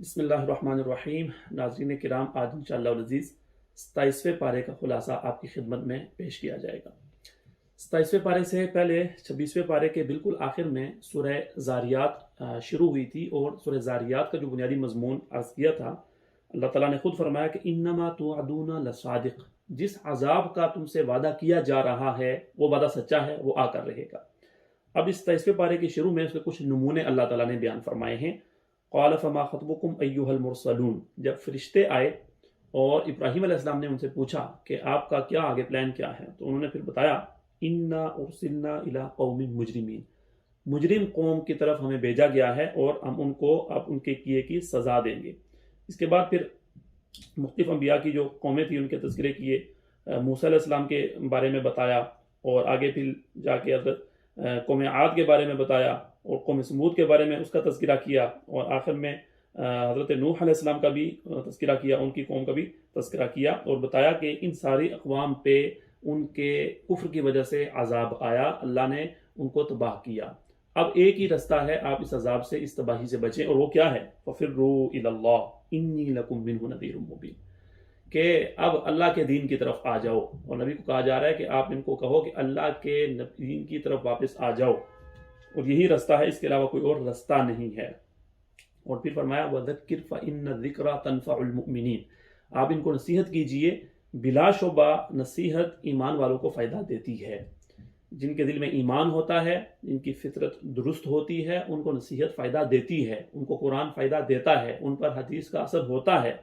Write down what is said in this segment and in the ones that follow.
بسم اللہ الرحمن الرحیم۔ ناظرین کرام، آج انشاءاللہ العزیز 27ویں پارے کا خلاصہ آپ کی خدمت میں پیش کیا جائے گا۔ 27ویں پارے سے پہلے 26ویں پارے کے بالکل آخر میں سورہ زاریات شروع ہوئی تھی، اور سورہ زاریات کا جو بنیادی مضمون عرض کیا تھا، اللہ تعالیٰ نے خود فرمایا کہ انما توعدون لصادق، جس عذاب کا تم سے وعدہ کیا جا رہا ہے وہ وعدہ سچا ہے، وہ آ کر رہے گا۔ اب اس 23ویں پارے کے شروع میں اس کے کچھ نمونے اللہ تعالیٰ نے بیان فرمائے ہیں۔ قال فما خطبکم ایھا المرسلون، جب فرشتے آئے اور ابراہیم علیہ السلام نے ان سے پوچھا کہ آپ کا کیا آگے پلان کیا ہے، تو انہوں نے پھر بتایا انا ارسلنا الی قوم مجرمین، مجرم قوم کی طرف ہمیں بھیجا گیا ہے اور ہم ان کو اب ان کے کیے کی سزا دیں گے۔ اس کے بعد پھر مختلف انبیاء کی جو قومیں تھیں ان کے تذکرے کیے، موسیٰ علیہ السلام کے بارے میں بتایا، اور آگے پھر جا کے حضرت قوم عاد کے بارے میں بتایا، اور قوم سمود کے بارے میں اس کا تذکرہ کیا، اور آخر میں حضرت نوح علیہ السلام کا بھی تذکرہ کیا، ان کی قوم کا بھی تذکرہ کیا، اور بتایا کہ ان ساری اقوام پہ ان کے کفر کی وجہ سے عذاب آیا، اللہ نے ان کو تباہ کیا۔ اب ایک ہی رستہ ہے آپ اس عذاب سے، اس تباہی سے بچیں، اور وہ کیا ہے؟ فَفِرُّوا إِلَى اللَّهِ إِنِّي لَكُمْ مِنْهُ نَذِيرٌ مُّبِينٌ، کہ اب اللہ کے دین کی طرف آ جاؤ، اور نبی کو کہا جا رہا ہے کہ آپ ان کو کہو کہ اللہ کے دین کی طرف واپس آ جاؤ، اور یہی رستہ ہے، اس کے علاوہ کوئی اور رستہ نہیں ہے۔ اور پھر فرمایا وَذَكِّرْ فَإِنَّ الذِّكْرَىٰ تَنفَعُ الْمُؤْمِنِينَ، آپ ان کو نصیحت کیجئے، بلا شبہ نصیحت ایمان والوں کو فائدہ دیتی ہے۔ جن کے دل میں ایمان ہوتا ہے، جن کی فطرت درست ہوتی ہے، ان کو نصیحت فائدہ دیتی ہے، ان کو قرآن فائدہ دیتا ہے، ان پر حدیث کا اثر ہوتا ہے،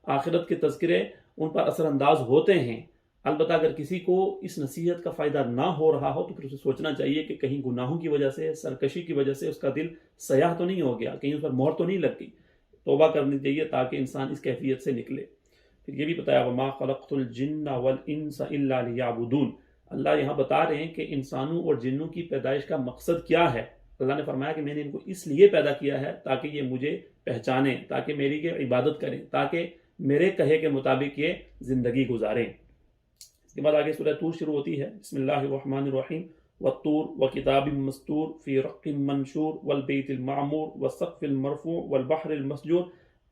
آخرت کے تذکرے ان پر اثر انداز ہوتے ہیں۔ البتہ اگر کسی کو اس نصیحت کا فائدہ نہ ہو رہا ہو تو پھر اسے سوچنا چاہیے کہ کہیں گناہوں کی وجہ سے، سرکشی کی وجہ سے اس کا دل سیاہ تو نہیں ہو گیا، کہیں اس پر مہر تو نہیں لگ گئی۔ توبہ کرنی چاہیے تاکہ انسان اس کیفیت سے نکلے۔ پھر یہ بھی بتایا وَمَا خَلَقْتُ الْجِنَّ وَالْإِنسَ إِلَّا لِيَعْبُدُونَ، اللہ یہاں بتا رہے ہیں کہ انسانوں اور جنوں کی پیدائش کا مقصد کیا ہے۔ اللہ نے فرمایا کہ میں نے ان کو اس لیے پیدا کیا ہے تاکہ یہ مجھے پہچانیں، تاکہ میری یہ عبادت کریں، تاکہ میرے کہے کے مطابق یہ زندگی گزاریں۔ اس کے بعد آگے سورہ طور شروع ہوتی ہے، بسم اللہ الرحمن الرحیم، والطور وکتاب مستور فی رق منشور والبیت المعمور والسقف المرفوع والبحر المسجور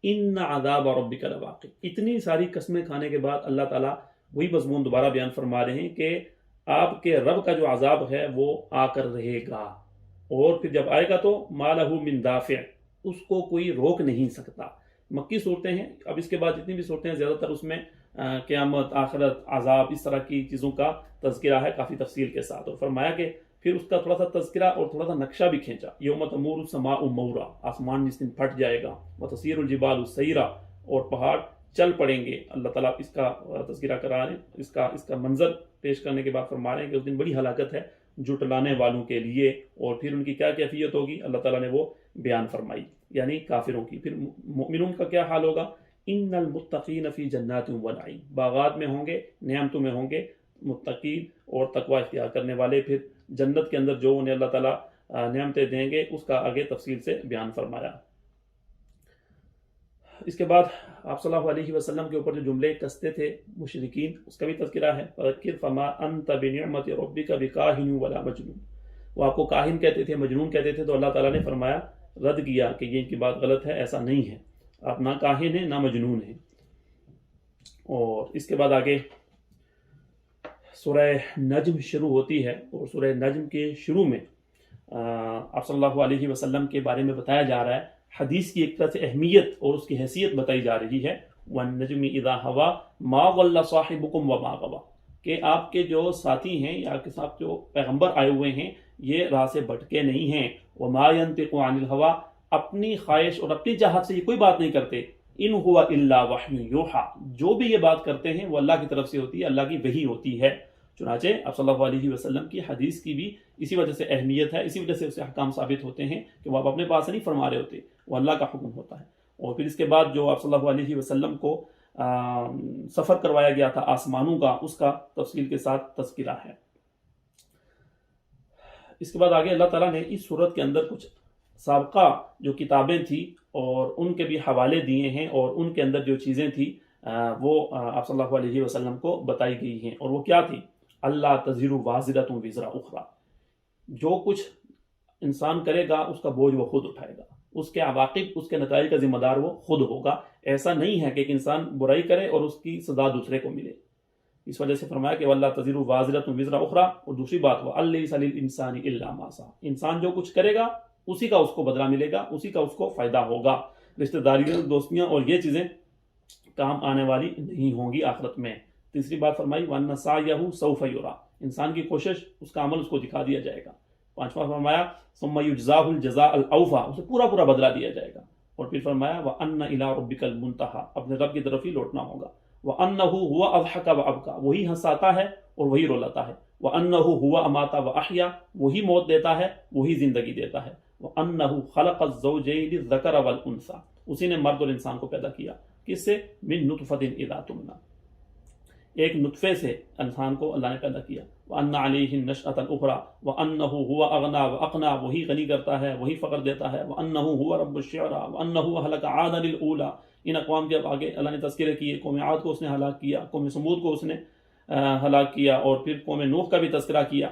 ان عذاب ربک لواقع۔ اتنی ساری قسمیں کھانے کے بعد اللہ تعالیٰ وہی مضمون دوبارہ بیان فرما رہے ہیں کہ آپ کے رب کا جو عذاب ہے وہ آ کر رہے گا، اور پھر جب آئے گا تو ما لہ من دافع، اس کو کوئی روک نہیں سکتا۔ مکی صورتیں ہیں، اب اس کے بعد جتنی بھی صورتیں ہیں زیادہ تر اس میں قیامت، آخرت، عذاب، اس طرح کی چیزوں کا تذکرہ ہے کافی تفصیل کے ساتھ، اور فرمایا کہ پھر اس کا تھوڑا سا تذکرہ اور تھوڑا سا نقشہ بھی کھینچا، یوم تمور السماء مورا، آسمان جس دن پھٹ جائے گا، وتصیر الجبال سیرا، اور پہاڑ چل پڑیں گے۔ اللہ تعالیٰ اس کا تذکرہ کرا رہے ہیں، اس کا منظر پیش کرنے کے بعد فرما رہے ہیں کہ اس دن بڑی ہلاکت ہے جھٹلانے والوں کے لیے، اور پھر ان کی کیا کیفیت ہوگی اللہ تعالیٰ نے وہ بیان فرمائی، یعنی کافروں کی۔ پھر مومنوں کا کیا حال ہوگا؟ ان المتقین فی جنات ونعیم، باغات میں ہوں گے، نعمتوں میں ہوں گے متقین اور تقوی اختیار کرنے والے۔ پھر جنت کے اندر جو انہیں اللہ تعالیٰ نعمتیں دیں گے اس کا آگے تفصیل سے بیان فرمایا۔ اس کے بعد آپ صلی اللہ علیہ وسلم کے اوپر جو جملے کستے تھے مشرکین، اس کا بھی تذکرہ ہے، فذکر فما انت بنعمت ربک بکاہن ولا مجنون، وہ آپ کو کاہن کہتے تھے، مجنون کہتے تھے، تو اللہ تعالیٰ نے فرمایا، رد کیا کہ یہ ان کی بات غلط ہے، ایسا نہیں ہے، آپ نہ کاہن ہیں نہ مجنون ہیں۔ اور اس کے بعد آگے سورہ نجم شروع ہوتی ہے، اور سورہ نجم کے شروع میں آپ صلی اللہ علیہ وسلم کے بارے میں بتایا جا رہا ہے، حدیث کی ایک طرح سے اہمیت اور اس کی حیثیت بتائی جا رہی ہے۔ وَالنَّجْمِ إِذَا هَوَىٰ مَا ضَلَّ صَاحِبُكُمْ وَمَا غَوَىٰ، کہ آپ کے جو ساتھی ہیں یا آپ کے ساتھ جو پیغمبر آئے ہوئے ہیں یہ راہ سے بھٹکے نہیں ہیں۔ وَمَا يَنطِقُ عَنِ الْهَوَىٰ، اپنی خواہش اور اپنی چاہت سے یہ کوئی بات نہیں کرتے۔ ان ہوا الا وحی یوحیٰ، جو بھی یہ بات کرتے ہیں وہ اللہ کی طرف سے ہوتی ہے، اللہ کی وحی ہوتی ہے۔ چنانچہ آپ صلی اللہ علیہ وسلم کی حدیث کی بھی اسی وجہ سے اہمیت ہے، اسی وجہ سے اسے احکام ثابت ہوتے ہیں کہ وہ آپ اپنے پاس سے نہیں فرما رہے ہوتے، وہ اللہ کا حکم ہوتا ہے۔ اور پھر اس کے بعد جو آپ صلی اللہ علیہ وسلم کو سفر کروایا گیا تھا آسمانوں کا، اس کا تفصیل کے ساتھ تذکرہ ہے۔ اس کے بعد آگے اللہ تعالیٰ نے اس صورت کے اندر کچھ سابقہ جو کتابیں تھیں اور ان کے بھی حوالے دیے ہیں، اور ان کے اندر جو چیزیں تھیں وہ آپ صلی اللہ علیہ وسلم کو بتائی گئی ہیں، اور وہ کیا تھی؟ اللہ تزر وازرۃ وزر اخری، جو کچھ انسان کرے گا اس کا بوجھ وہ خود اٹھائے گا۔ اس کے عواقب، اس کے نتائج کا ذمہ دار وہ خود ہوگا. ایسا نہیں ہے کہ ایک انسان برائی کرے اور اس کی سزا دوسرے کو ملے. اس وجہ سے فرمایا کہ وَلَا تَزِرُ وَازِرَةٌ وِزْرَ أُخْرَى. اور دوسری بات وَأَلَّيْسَ لِلْإِنسَانِ إِلَّا مَا سَعَى. انسان جو کچھ کرے گا اسی کا اس کو بدلہ ملے گا، اسی کا اس کو فائدہ ہوگا. رشتہ داریاں، دوستیاں اور یہ چیزیں کام آنے والی نہیں ہوں گی آخرت میں. تیسری بات فرمائی وَأَنَّ سَعْيَهُ سَوْفَ يُرَى. انسان کی کوشش، اس کا عمل اس کو دکھا دیا جائے گا. پانچواں فرمایا ثُمَّ يُجْزَاهُ الْجَزَاءَ الْأَوْفَى. اسے پورا پورا بدلہ دیا جائے گا. اور پھر فرمایا وَأَنَّ إِلَىٰ رَبِّكَ الْمُنْتَهَىٰ. اپنے رب کی طرف ہی لوٹنا ہوگا. وَأَنَّهُ هُوَ أَضْحَكَ وَأَبْكَىٰ. وہی ہنساتا ہے اور وہی رلاتا ہے. وَأَنَّهُ هُوَ أَمَاتَ وَأَحْيَا. وہی موت دیتا ہے، وہی زندگی دیتا ہے. وَأَنَّهُ خَلَقَ الزَّوْجَيْنِ الذَّكَرَ وَالْأُنثَىٰ. اسی نے مرد اور انسان کو پیدا کیا. کس سے؟ من نطفة اذا تمنى. ایک نطفے سے انسان کو اللہ نے پیدا کیا. وَأَنَّ عَلَيْهِ النَّشْأَةَ الْأُخْرَىٰ وَأَنَّهُ هُوَ أَغْنَىٰ وَأَقْنَىٰ. وہی غنی کرتا ہے، وہی فقر دیتا ہے. وَأَنَّهُ هُوَ رَبُّ الشِّعْرَىٰ وَأَنَّهُ أَهْلَكَ عَادًا الْأُولَىٰ. ان اقوام کے آگے اللہ نے تذکرے کیے. قوم عاد کو اس نے ہلاک کیا، قوم سمود کو اس نے ہلاک کیا، اور پھر قوم نوح کا بھی تذکرہ کیا.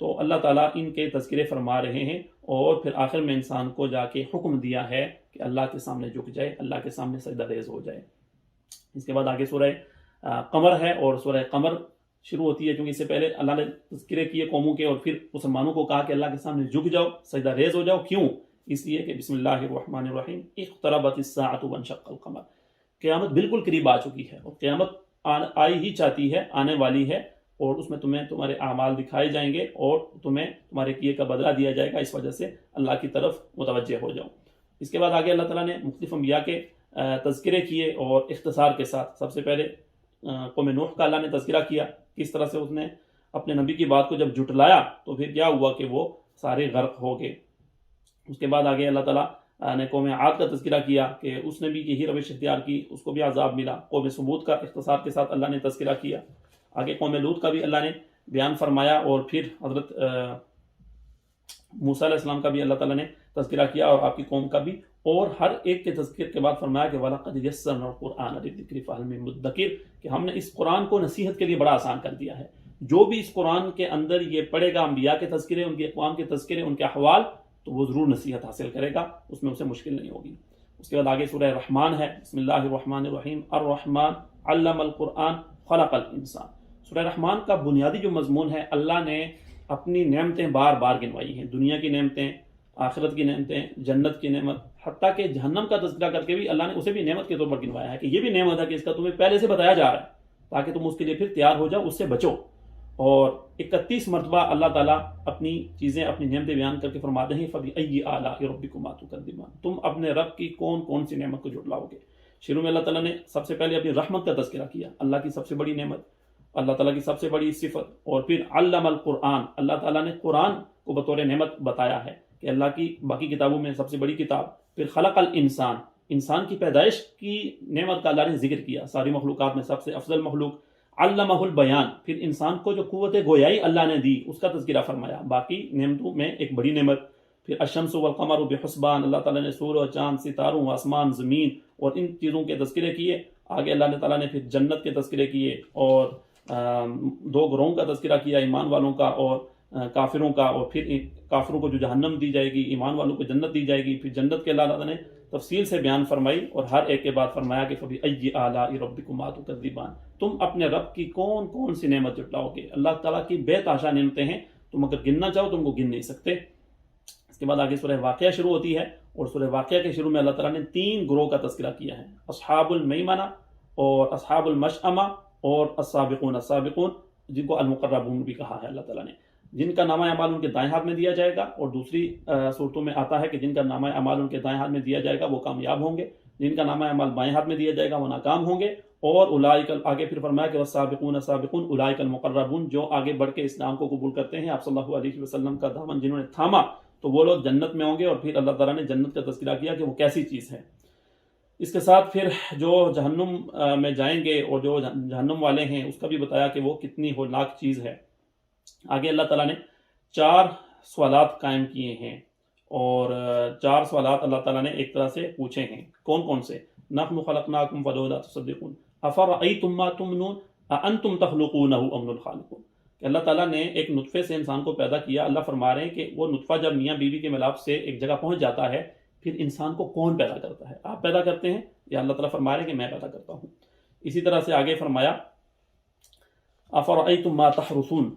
تو اللہ تعالیٰ ان کے تذکرے فرما رہے ہیں، اور پھر آخر میں انسان کو جا کے حکم دیا ہے کہ اللہ کے سامنے جھک جائے، اللہ کے سامنے سجدہ ریز ہو جائے. اس کے بعد آگے سورہ قمر ہے، اور سورہ قمر شروع ہوتی ہے، کیونکہ اس سے پہلے اللہ نے تذکرے کیے قوموں کے، اور پھر مسلمانوں کو کہا کہ اللہ کے سامنے جھک جاؤ، سجدہ ریز ہو جاؤ. کیوں؟ اس لیے کہ بسم اللہ الرحمن الرحیم اقتربت الساعۃ وانشق القمر. قیامت بالکل قریب آ چکی ہے، اور قیامت آئی ہی چاہتی ہے، آنے والی ہے، اور اس میں تمہیں تمہارے اعمال دکھائے جائیں گے اور تمہیں تمہارے کیے کا بدلہ دیا جائے گا. اس وجہ سے اللہ کی طرف متوجہ ہو جاؤ. اس کے بعد آگے اللہ تعالیٰ نے مختلف انبیاء کے تذکرے کیے، اور اختصار کے ساتھ. سب سے پہلے قوم نوح کا اللہ نے تذکرہ کیا، کس طرح سے اس نے اپنے نبی کی بات کو جب جھٹلایا تو پھر کیا ہوا کہ وہ سارے غرق ہو گئے. اس کے بعد آگے اللہ تعالیٰ نے قوم عاد کا تذکرہ کیا کہ اس نے بھی یہی روش اختیار کی، اس کو بھی عذاب ملا. قوم ثمود کا اختصار کے ساتھ اللہ نے تذکرہ کیا. آگے قوم لوط کا بھی اللہ نے بیان فرمایا، اور پھر حضرت موسیٰ علیہ السلام کا بھی اللہ تعالیٰ نے تذکرہ کیا، اور آپ کی قوم کا بھی. اور ہر ایک کے تذکر کے بعد فرمایا کہ وَلَقَدْ يَسَّرْنَا الْقُرْآنَ لِلذِّكْرِ فَهَلْ مِن مُدَّكِرٍ. کہ ہم نے اس قرآن کو نصیحت کے لیے بڑا آسان کر دیا ہے. جو بھی اس قرآن کے اندر یہ پڑھے گا انبیاء کے تذکرے، ان کے اقوام کے تذکرے، ان کے احوال، تو وہ ضرور نصیحت حاصل کرے گا، اس میں اسے مشکل نہیں ہوگی. اس کے بعد آگے سورہ رحمان ہے. بسم اللہ الرحمن الرحیم الرحمن علم القرآن خلق الانسان. سورہ رحمان کا بنیادی جو مضمون ہے، اللہ نے اپنی نعمتیں بار بار گنوائی ہیں. دنیا کی نعمتیں، آخرت کی نعمتیں، جنت کی نعمت، حتیٰ کہ جہنم کا تذکرہ کر کے بھی اللہ نے اسے بھی نعمت کے طور پر گنوایا ہے کہ یہ بھی نعمت ہے کہ اس کا تمہیں پہلے سے بتایا جا رہا ہے تاکہ تم اس کے لیے پھر تیار ہو جاؤ، اس سے بچو. اور 31 مرتبہ اللہ تعالیٰ اپنی چیزیں، اپنی نعمتیں بیان کر کے فرماتے ہیں فَبِأَيِّ آلَاءِ رَبِّكُمَا تُكَذِّبَانِ. تم اپنے رب کی کون کون سی نعمت کو جھٹلاؤ گے. شروع میں اللہ تعالیٰ نے سب سے پہلے اپنی رحمت کا تذکرہ کیا، اللہ کی سب سے بڑی نعمت، اللہ تعالیٰ کی سب سے بڑی صفت. اور پھر علم القرآن، اللہ تعالیٰ نے قرآن کو بطور نعمت بتایا ہے کہ اللہ کی باقی کتابوں میں سب سے بڑی کتاب. پھر خلق الانسان، انسان کی پیدائش کی نعمت کا اللہ نے ذکر کیا، ساری مخلوقات میں سب سے افضل مخلوق. علمہ البیان، پھر انسان کو جو قوت گویائی اللہ نے دی اس کا تذکرہ فرمایا، باقی نعمتوں میں ایک بڑی نعمت. پھر الشمس والقمر بحسبان، اللہ تعالیٰ نے سورج، چاند، ستاروں، آسمان، زمین اور ان چیزوں کے تذکرے کیے. آگے اللہ تعالیٰ نے پھر جنت کے تذکرے کیے، اور 2 گروہوں کا تذکرہ کیا، ایمان والوں کا اور کافروں کا. اور پھر کافروں کو جو جہنم دی جائے گی، ایمان والوں کو جنت دی جائے گی. پھر جنت کے اللہ تعالیٰ نے تفصیل سے بیان فرمائی، اور ہر ایک کے بعد فرمایا کہ فَبِأَيِّ آلَاءِ رَبِّكُمَا تُكَذِّبَانِ. تم اپنے رب کی کون کون سی نعمت جھٹلاؤ گے. اللہ تعالیٰ کی بے تحاشا نعمتیں ہیں، تم اگر گننا چاہو تم کو گن نہیں سکتے. اس کے بعد آگے سورہ واقعہ شروع ہوتی ہے، اور سورہ واقعہ کے شروع میں اللہ تعالیٰ نے 3 گروہ کا تذکرہ کیا ہے، اصحاب المیمنہ اور اصحاب المشأمہ اور السابقون السابقون، جن کو المقربون بھی کہا ہے اللہ تعالیٰ نے، جن کا نامہ اعمال ان کے دائیں ہاتھ میں دیا جائے گا. اور دوسری صورتوں میں آتا ہے کہ جن کا نامہ اعمال ان کے دائیں ہاتھ میں دیا جائے گا وہ کامیاب ہوں گے، جن کا نامہ اعمال بائیں ہاتھ میں دیا جائے گا وہ ناکام ہوں گے. اور اولئک، آگے پھر فرمایا کہ والسابقون السابقون اولئک المقربون، جو آگے بڑھ کے اسلام کو قبول کرتے ہیں، آپ صلی اللہ علیہ وسلم کا دامن جنہوں نے تھاما تو وہ لوگ جنت میں ہوں گے. اور پھر اللہ تعالیٰ نے جنت کا تذکرہ کیا کہ وہ کیسی چیز ہے. اس کے ساتھ پھر جو جہنم میں جائیں گے اور جو جہنم والے ہیں اس کا بھی بتایا کہ وہ کتنی ہولناک چیز ہے. آگے اللہ تعالیٰ نے 4 سوالات قائم کیے ہیں، اور 4 سوالات اللہ تعالیٰ نے ایک طرح سے پوچھے ہیں. کون کون سے؟ نحن خلقناکم فلولا تصدقون افرأیتم ما تمنون اانتم تخلقونہ ام الخالقون. کہ اللہ تعالیٰ نے ایک نطفے سے انسان کو پیدا کیا. اللہ فرما رہے ہیں کہ وہ نطفہ جب میاں بیوی کے ملاپ سے ایک جگہ پہنچ جاتا ہے پھر انسان کو کون پیدا کرتا ہے؟ آپ پیدا کرتے ہیں یا اللہ تعالیٰ فرما رہے ہیں کہ میں پیدا کرتا ہوں؟ اسی طرح سے آگے فرمایا افرأیتم ما تحرثون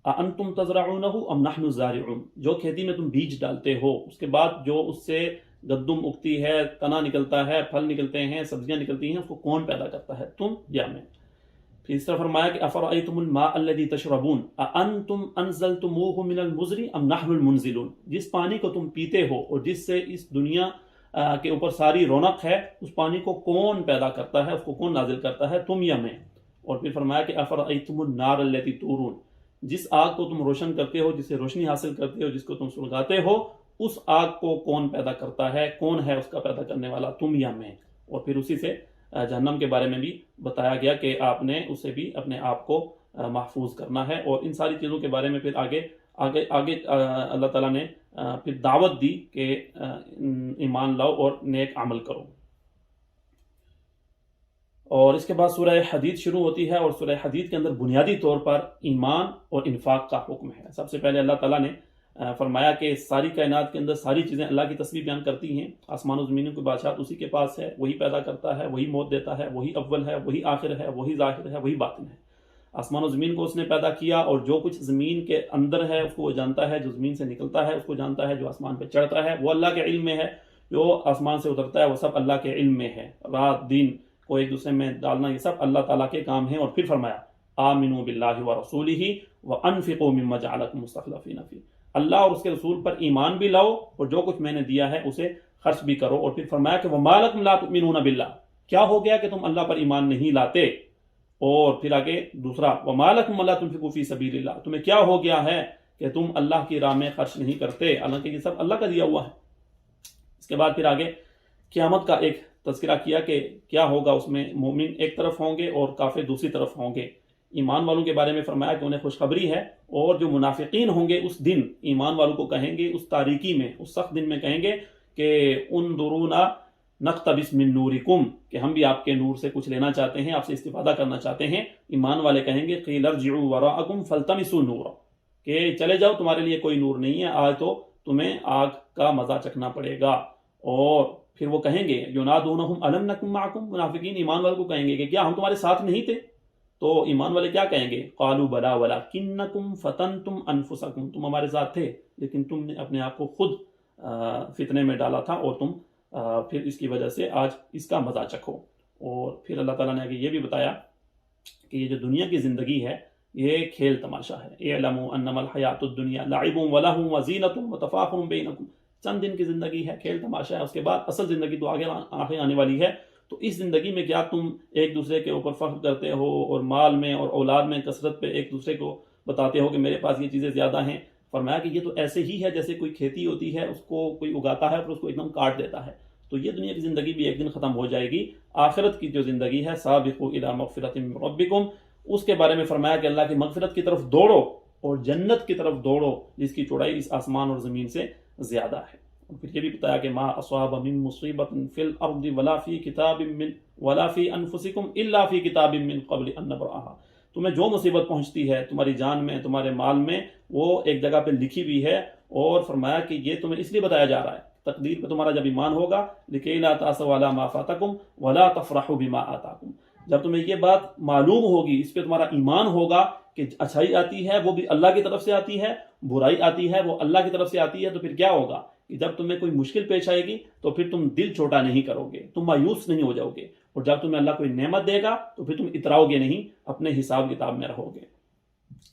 اانتم تزرعونہ ام نحن الزارعون، جو کھیتی میں تم بیج ڈالتے ہو، اس کے بعد جو اس سے گندم اگتی ہے، تنا نکلتا ہے، پھل نکلتے ہیں، سبزیاں نکلتی ہیں، اس کو کون پیدا کرتا ہے، تم یا میں؟ پھر اس طرح فرمایا کہ افرأیتم الماء الذی تشربون اانتم انزلتموہ من المزر ام نحن المنزلون، جس پانی کو تم پیتے ہو اور جس سے اس دنیا کے اوپر ساری رونق ہے، اس پانی کو کون پیدا کرتا ہے، اس کو کون نازل کرتا ہے، تم یا میں؟ اور پھر فرمایا کہ افرأیتم النار التی تورون، جس آگ کو تم روشن کرتے ہو، جس سے روشنی حاصل کرتے ہو، جس کو تم سلگاتے ہو، اس آگ کو کون پیدا کرتا ہے، کون ہے اس کا پیدا کرنے والا، تم یا میں؟ اور پھر اسی سے جہنم کے بارے میں بھی بتایا گیا کہ آپ نے اسے بھی اپنے آپ کو محفوظ کرنا ہے، اور ان ساری چیزوں کے بارے میں پھر آگے اللہ تعالیٰ نے پھر دعوت دی کہ ایمان لاؤ اور نیک عمل کرو۔ اور اس کے بعد سورہ حدید شروع ہوتی ہے، اور سورہ حدید کے اندر بنیادی طور پر ایمان اور انفاق کا حکم ہے۔ سب سے پہلے اللہ تعالیٰ نے فرمایا کہ ساری کائنات کے اندر ساری چیزیں اللہ کی تسبیح بیان کرتی ہیں، آسمان و زمینوں کی بادشاہت اسی کے پاس ہے، وہی پیدا کرتا ہے، وہی موت دیتا ہے، وہی اول ہے، وہی آخر ہے، وہی ظاہر ہے، وہی باطن ہے۔ آسمان و زمین کو اس نے پیدا کیا، اور جو کچھ زمین کے اندر ہے اس کو وہ جانتا ہے، جو زمین سے نکلتا ہے اس کو جانتا ہے، جو آسمان پہ چڑھتا ہے وہ اللہ کے علم میں ہے، جو آسمان سے اترتا ہے وہ سب اللہ کے علم میں ہے۔ رات دن کو ایک دوسرے میں ڈالنا، یہ سب اللہ تعالیٰ کے کام ہیں۔ اور پھر فرمایا آمنوا باللہ ورسولہ وانفقوا مما جعلکم مستخلفین فیہ، اللہ اور اس کے رسول پر ایمان بھی لاؤ اور جو کچھ میں نے دیا ہے اسے خرچ بھی کرو۔ اور پھر فرمایا کہ وما لکم لا تؤمنون باللہ، کیا ہو گیا کہ تم اللہ پر ایمان نہیں لاتے؟ اور پھر آگے دوسرا وما لکم الا تنفقوا فی سبیل اللہ، تمہیں کیا ہو گیا ہے کہ تم اللہ کی راہ میں خرچ نہیں کرتے، حالانکہ یہ سب اللہ کا دیا ہوا ہے۔ اس کے بعد پھر آگے قیامت کا ایک تذکرہ کیا کہ کیا ہوگا، اس میں مومن ایک طرف ہوں گے اور کافر دوسری طرف ہوں گے۔ ایمان والوں کے بارے میں فرمایا کہ انہیں خوشخبری ہے، اور جو منافقین ہوں گے اس دن ایمان والوں کو کہیں گے، اس تاریکی میں، اس سخت دن میں کہیں گے کہ انظرونا نقتبس من نورکم، کہ ہم بھی آپ کے نور سے کچھ لینا چاہتے ہیں، آپ سے استفادہ کرنا چاہتے ہیں۔ ایمان والے کہیں گے قیل ارجعوا وراءکم فالتمسوا نورا، کہ چلے جاؤ، تمہارے لیے کوئی نور نہیں ہے، آج تو تمہیں آگ کا مزہ چکھنا پڑے گا۔ اور پھر وہ کہیں گے ینادونہم الم نکن معکم، منافقین ایمان والوں کو کہیں گے کہ کیا ہم تمہارے ساتھ نہیں تھے؟ تو ایمان والے کیا کہیں گے؟ قالوا بلا ولکنکم فتنتم انفسکم، تم ہمارے ساتھ تھے لیکن تم نے اپنے آپ کو خود فتنے میں ڈالا تھا، اور تم پھر اس کی وجہ سے آج اس کا مزہ چکھو۔ اور پھر اللہ تعالیٰ نے آگے یہ بھی بتایا کہ یہ جو دنیا کی زندگی ہے یہ کھیل تماشا ہے۔ اعلموا انما الحیات الدنیا لعب ولہو وزینۃ وتفاخر بینکم، چند دن کی زندگی ہے، کھیل تماشا ہے، اس کے بعد اصل زندگی تو آگے آنے والی ہے۔ تو اس زندگی میں کیا تم ایک دوسرے کے اوپر فخر کرتے ہو، اور مال میں اور اولاد میں کثرت پہ ایک دوسرے کو بتاتے ہو کہ میرے پاس یہ چیزیں زیادہ ہیں؟ فرمایا کہ یہ تو ایسے ہی ہے جیسے کوئی کھیتی ہوتی ہے، اس کو کوئی اگاتا ہے پھر اس کو ایک دم کاٹ دیتا ہے۔ تو یہ دنیا کی زندگی بھی ایک دن ختم ہو جائے گی۔ آخرت کی جو زندگی ہے سابقوا الی مغفرۃ من ربکم، اس کے بارے میں فرمایا کہ اللہ کی مغفرت کی طرف دوڑو اور جنت کی طرف دوڑو جس کی چوڑائی اس آسمان اور زمین سے زیادہ ہے۔ اور پھر یہ بھی بتایا کہ ما اصاب من مصیبت فی الارض ولا فی انفسکم الا فی کتاب من قبل ان نبرأها، تمہیں جو مصیبت پہنچتی ہے تمہاری جان میں، تمہارے مال میں، وہ ایک جگہ پہ لکھی ہوئی ہے۔ اور فرمایا کہ یہ تمہیں اس لیے بتایا جا رہا ہے، تقدیر پہ تمہارا جب ایمان ہوگا لکی لا تأسوا علی ما فاتکم ولا تفرحوا بما آتاکم، جب تمہیں یہ بات معلوم ہوگی، اس پہ تمہارا ایمان ہوگا کہ اچھائی آتی ہے وہ بھی اللہ کی طرف سے آتی ہے، برائی آتی ہے وہ اللہ کی طرف سے آتی ہے، تو پھر کیا ہوگا کہ جب تمہیں کوئی مشکل پیش آئے گی تو پھر تم دل چھوٹا نہیں کرو گے، تم مایوس نہیں ہو جاؤ گے، اور جب تمہیں اللہ کوئی نعمت دے گا تو پھر تم اتراؤ گے نہیں، اپنے حساب کتاب میں رہو گے۔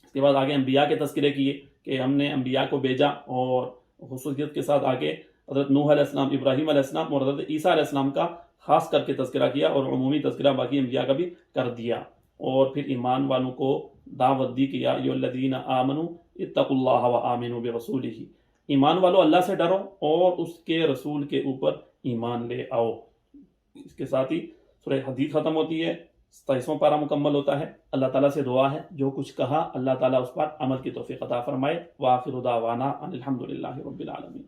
اس کے بعد آگے انبیاء کے تذکرے کیے کہ ہم نے انبیاء کو بھیجا، اور خصوصیت کے ساتھ آگے حضرت نوح علیہ السلام، ابراہیم علیہ السلام اور حضرت عیسیٰ علیہ السلام کا خاص کر کے تذکرہ کیا، اور عمومی تذکرہ باقی انبیاء کا بھی کر دیا۔ اور پھر ایمان والوں کو دعوت دی کہ یا ایھا الذین آمنوا اتقوا اللہ وآمنوا برسولہ، ایمان والو اللہ سے ڈرو اور اس کے رسول کے اوپر ایمان لے آؤ۔ اس کے ساتھ ہی سورہ حدید ختم ہوتی ہے، 27واں پارہ مکمل ہوتا ہے۔ اللہ تعالیٰ سے دعا ہے جو کچھ کہا اللہ تعالیٰ اس پر عمل کی توفیق عطا فرمائے۔ وآخر دعوانا ان الحمد للہ رب العالمین۔